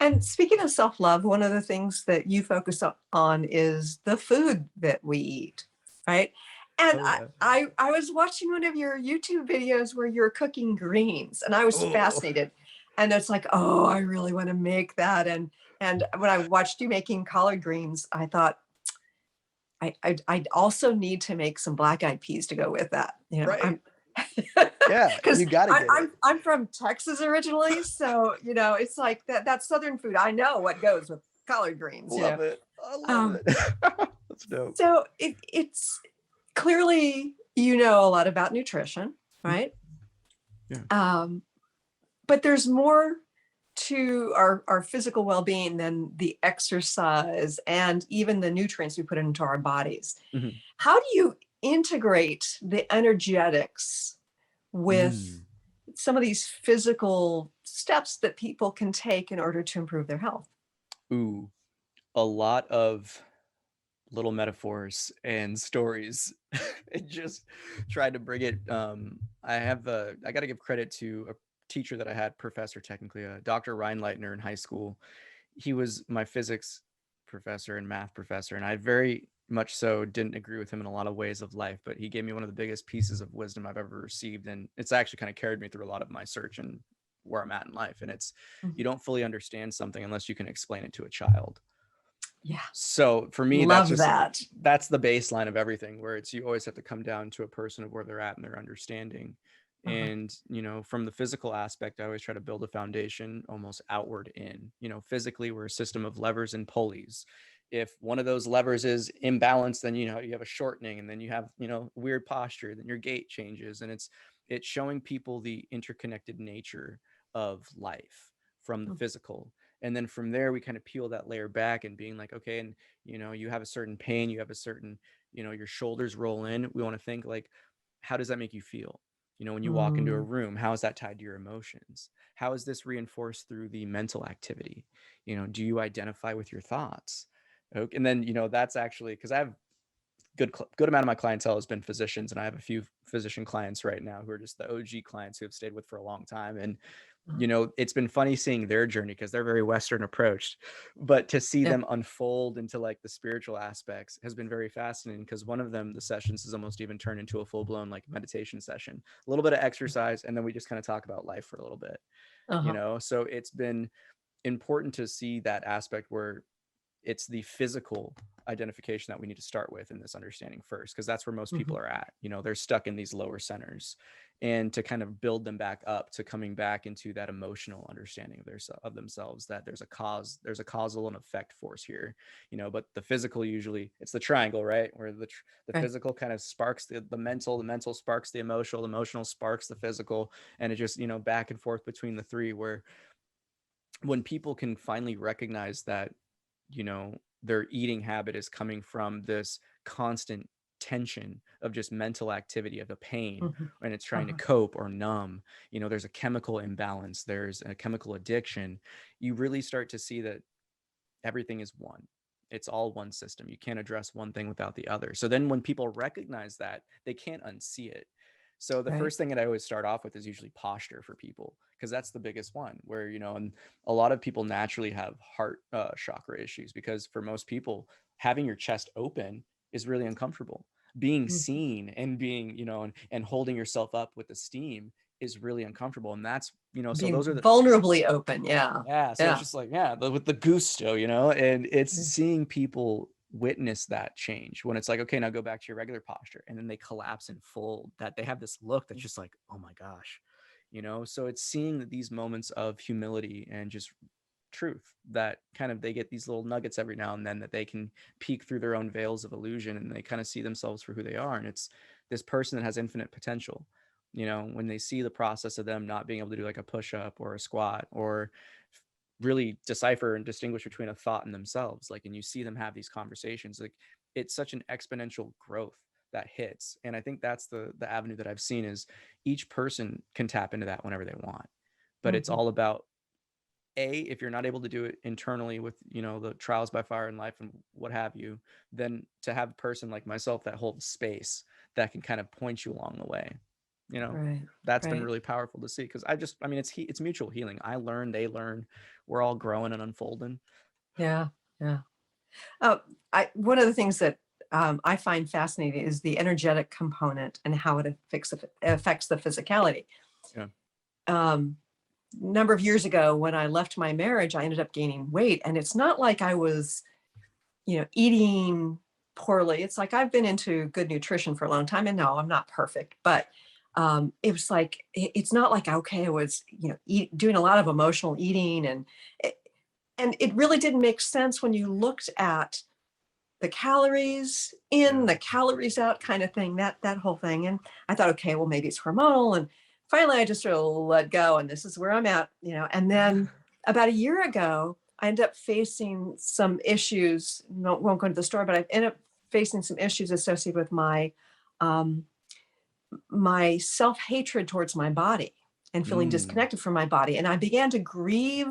And speaking of self-love, one of the things that you focus on is the food that we eat, right? And Oh I, yeah. I, I was watching one of your YouTube videos where you're cooking greens, and I was Oh fascinated. And it's like, oh, I really want to make that. And when I watched you making collard greens, I thought, I also need to make some black-eyed peas to go with that. right. I'm Yeah, because you got to get it. I'm from Texas originally, so it's like that Southern food. I know what goes with collard greens. Love it. I love Um, it. That's dope. so it's clearly a lot about nutrition, Mhm. right? Yeah. But there's more to our physical well-being than the exercise and even the nutrients we put into our bodies. Mhm. How do you integrate the energetics with Mm. some of these physical steps that people can take in order to improve their health? Ooh, a lot of little metaphors and stories. And just tried to bring it. I got to give credit to a teacher that I had, professor technically, Dr. Reinleitner in high school. He was my physics professor and math professor, and I very much so didn't agree with him in a lot of ways of life, but he gave me one of the biggest pieces of wisdom I've ever received, and it's actually kind of carried me through a lot of my search and where I'm at in life. And it's, you don't fully understand something unless you can explain it to a child. Yeah. So for me, Love that. that's the baseline of everything, where it's, you always have to come down to a person of where they're at and their understanding. And, you know, from the physical aspect, I always try to build a foundation almost outward in. You know, physically, we're a system of levers and pulleys. If one of those levers is imbalanced, then, you know, you have a shortening, and then you have, you know, weird posture, then your gait changes. And it's showing people the interconnected nature of life from the physical. And then from there, we kind of peel that layer back and being like, okay, and, you know, you have a certain pain, you have a certain, you know, your shoulders roll in. We want to think like, how does that make you feel? You know, when you walk into a room, how is that tied to your emotions? How is this reinforced through the mental activity? You know, do you identify with your thoughts? Okay. And then, you know, that's actually, because I have good amount of my clientele has been physicians, and I have a few physician clients right now who are just the OG clients who have stayed with for a long time. And you know, it's been funny seeing their journey, because they're very Western approached, but to see them unfold into like the spiritual aspects has been very fascinating. Because one of them, the sessions has almost even turned into a full-blown like meditation session, a little bit of exercise, and then we just kind of talk about life for a little bit, you know. So it's been important to see that aspect where it's the physical identification that we need to start with in this understanding first, because that's where most people are at. You know, they're stuck in these lower centers, and to kind of build them back up to coming back into that emotional understanding of themselves, that there's a causal and effect force here, you know. But the physical, usually it's the triangle, right, where the physical kind of sparks the mental sparks the emotional sparks the physical, and it just, you know, back and forth between the three, where when people can finally recognize that, you know, their eating habit is coming from this constant tension of just mental activity, of the pain, and it's trying to cope or numb, you know, there's a chemical imbalance, there's a chemical addiction. You really start to see that everything is one. It's all one system. You can't address one thing without the other. So then when people recognize that, they can't unsee it. So the first thing that I always start off with is usually posture for people, because that's the biggest one, where, you know, and a lot of people naturally have heart chakra issues, because for most people, having your chest open is really uncomfortable. Being seen and being, you know, and holding yourself up with esteem is really uncomfortable. And that's, you know, so Being those are the vulnerably open. Yeah. yeah. So it's just like, yeah, with the gusto, you know, and it's seeing people witness that change, when it's like, okay, now go back to your regular posture. And then they collapse and fold, that they have this look that's just like, oh my gosh, you know. So it's seeing these moments of humility and just truth, that kind of they get these little nuggets every now and then, that they can peek through their own veils of illusion, and they kind of see themselves for who they are. And it's this person that has infinite potential. You know, when they see the process of them not being able to do like a push-up or a squat, or really decipher and distinguish between a thought and themselves, like, and you see them have these conversations, like, it's such an exponential growth that hits. And I think that's the avenue that I've seen, is each person can tap into that whenever they want. But it's all about, if you're not able to do it internally with, you know, the trials by fire in life and what have you, then to have a person like myself that holds space, that can kind of point you along the way, you know. That's been really powerful to see, because I mean, it's mutual healing. I learn, they learn, we're all growing and unfolding. Yeah. Yeah. One of the things that I find fascinating is the energetic component and how it affects the physicality. Yeah. Number of years ago, when I left my marriage, I ended up gaining weight, and it's not like I was, you know, eating poorly. It's like I've been into good nutrition for a long time, and no, I'm not perfect, but it was like, it's not like, okay, I was, you know, doing a lot of emotional eating, and it really didn't make sense when you looked at the calories in, the calories out kind of thing, that whole thing. And I thought, okay, well, maybe it's hormonal. And finally, I just sort of let go, and this is where I'm at, you know. And then about a year ago, I ended up facing some issues. Won't go into the story, but I ended up facing some issues associated with um, my self-hatred towards my body, and feeling disconnected from my body. And I began to grieve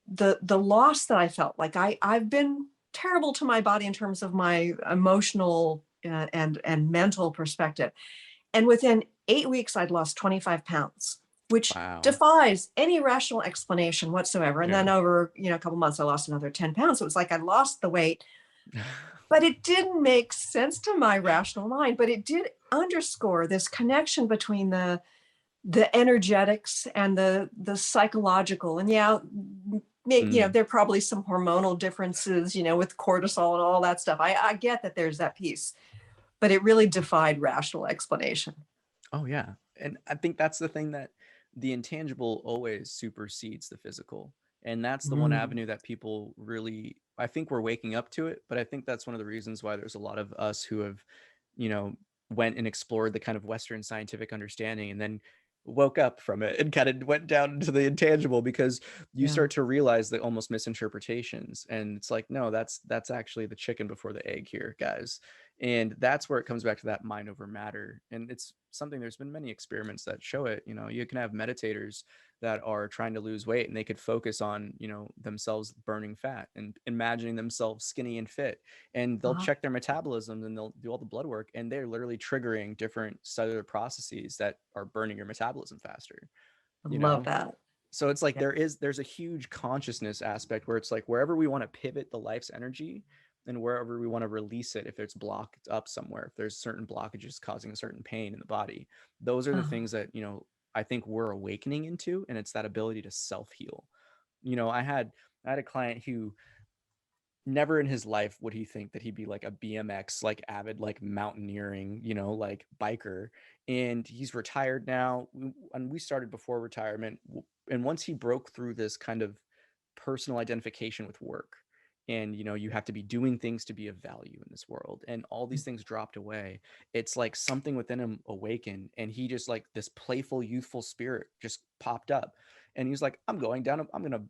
the loss that I felt. Like I've been terrible to my body in terms of my emotional and mental perspective. And within 8 weeks, I'd lost 25 pounds. which Wow. defies any rational explanation whatsoever. And Yeah. then over, a couple months, I lost another 10 pounds. So it was like I lost the weight, but it didn't make sense to my rational mind. But it did underscore this connection between the energetics and the psychological. And yeah, Mm. there are probably some hormonal differences, with cortisol and all that stuff. I get that there's that piece, but it really defied rational explanation. Oh yeah. And I think that's the thing, that the intangible always supersedes the physical. And that's the one Mm. avenue that people really, I think we're waking up to it, but I think that's one of the reasons why there's a lot of us who have, you know, went and explored the kind of Western scientific understanding and then woke up from it and kind of went down into the intangible, because you Yeah. start to realize the almost misinterpretations. And it's like, no, that's actually the chicken before the egg here, guys. And that's where it comes back to that mind over matter. And it's something, there's been many experiments that show it. You can have meditators that are trying to lose weight, and they could focus on, themselves burning fat and imagining themselves skinny and fit, and they'll Uh-huh. check their metabolism and they'll do all the blood work, and they're literally triggering different cellular processes that are burning your metabolism faster I you love know that. so it's like Yeah. there's a huge consciousness aspect, where it's like wherever we want to pivot the life's energy, and wherever we want to release it, if it's blocked up somewhere, if there's certain blockages causing a certain pain in the body, those are the Uh-huh. things that I think we're awakening into. And it's that ability to self heal. I had a client who, never in his life would he think that he'd be like a BMX, like avid, like mountaineering, like biker. And he's retired now. And we started before retirement. And once he broke through this kind of personal identification with work, and you have to be doing things to be of value in this world, and all these things dropped away, it's like something within him awakened, and he just, like, this playful youthful spirit just popped up. And he was like, I'm gonna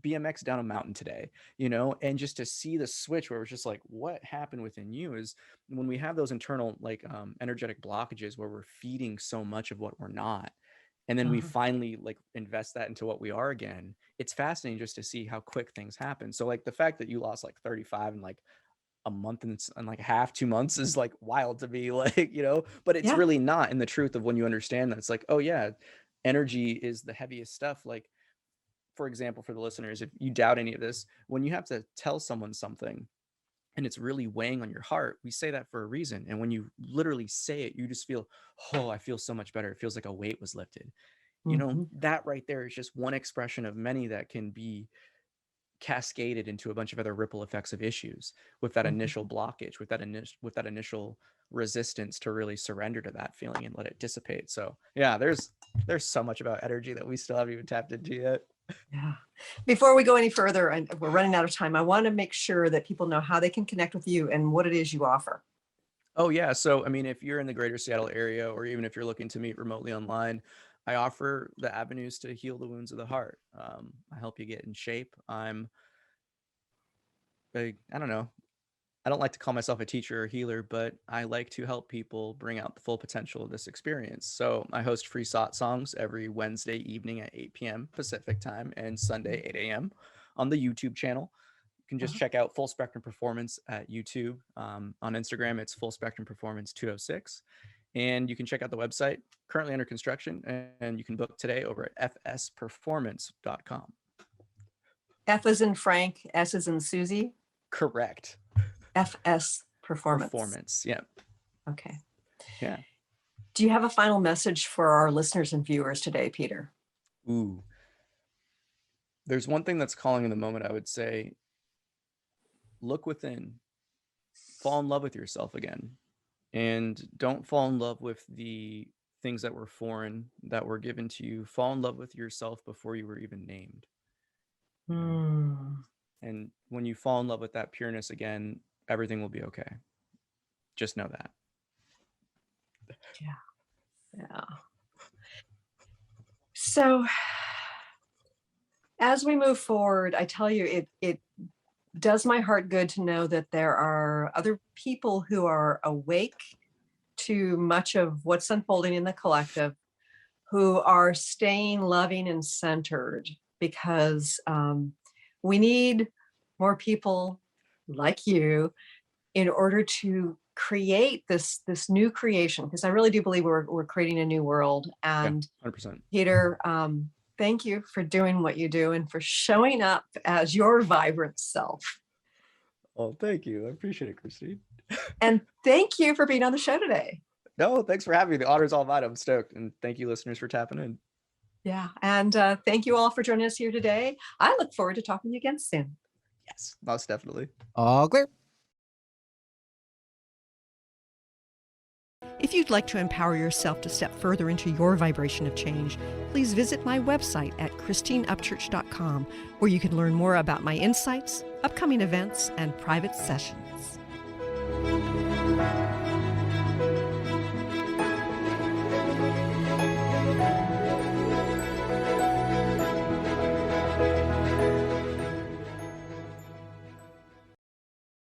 BMX down a mountain today. And just to see the switch where it was just like, what happened within you is, when we have those internal, like, energetic blockages where we're feeding so much of what we're not, and then we Uh-huh. finally, like, invest that into what we are again. It's fascinating just to see how quick things happen. So, like, the fact that you lost like 35 in like a month and like half, 2 months, is like wild to me. Like, but it's Yeah. really not. In the truth of when you understand that, it's like, oh yeah, energy is the heaviest stuff. Like, for example, for the listeners, if you doubt any of this, when you have to tell someone something and it's really weighing on your heart, we say that for a reason. And when you literally say it, you just feel, oh, I feel so much better. It feels like a weight was lifted. Mhm. That right there is just one expression of many that can be cascaded into a bunch of other ripple effects of issues, with that initial Mhm. blockage, with that initial resistance to really surrender to that feeling and let it dissipate. So yeah, there's so much about energy that we still haven't even tapped into yet. Yeah. Before we go any further, and we're running out of time, I want to make sure that people know how they can connect with you and what it is you offer. Oh yeah. So I mean, if you're in the greater Seattle area, or even if you're looking to meet remotely online, I offer the avenues to heal the wounds of the heart. I help you get in shape. I don't know. I don't like to call myself a teacher or healer, but I like to help people bring out the full potential of this experience. So I host free songs every Wednesday evening at 8 p.m. Pacific time, and Sunday 8 a.m. on the YouTube channel. You can just Uh-huh. check out Full Spectrum Performance at YouTube. On Instagram, it's Full Spectrum Performance 206. And you can check out the website, currently under construction, and you can book today over at fsperformance.com. F as in Frank, S as in Susie, Correct. FS Performance. Performance. Yeah. Okay. Yeah. Do you have a final message for our listeners and viewers today, Peter? Ooh. There's one thing that's calling in the moment. I would say, look within, fall in love with yourself again, and don't fall in love with the things that were foreign, that were given to you. Fall in love with yourself before you were even named. you know Hmm. and when you fall in love with that pureness again, everything will be okay. Just know that. Yeah. Yeah. So as we move forward, I tell you, it does my heart good to know that there are other people who are awake to much of what's unfolding in the collective, who are staying loving and centered, because we need more people like you in order to create this new creation, because I really do believe we're creating a new world. Yeah, And 100%. Peter, thank you for doing what you do and for showing up as your vibrant self. Oh, thank you. I appreciate it, Christine. And thank you for being on the show today. No, thanks for having me. The honor's all mine. I'm stoked. And thank you, listeners, for tapping in. Yeah. And thank you all for joining us here today. I look forward to talking to you again soon. Yes, most definitely. All clear. If you'd like to empower yourself to step further into your vibration of change, please visit my website at christineupchurch.com, where you can learn more about my insights, upcoming events, and private sessions.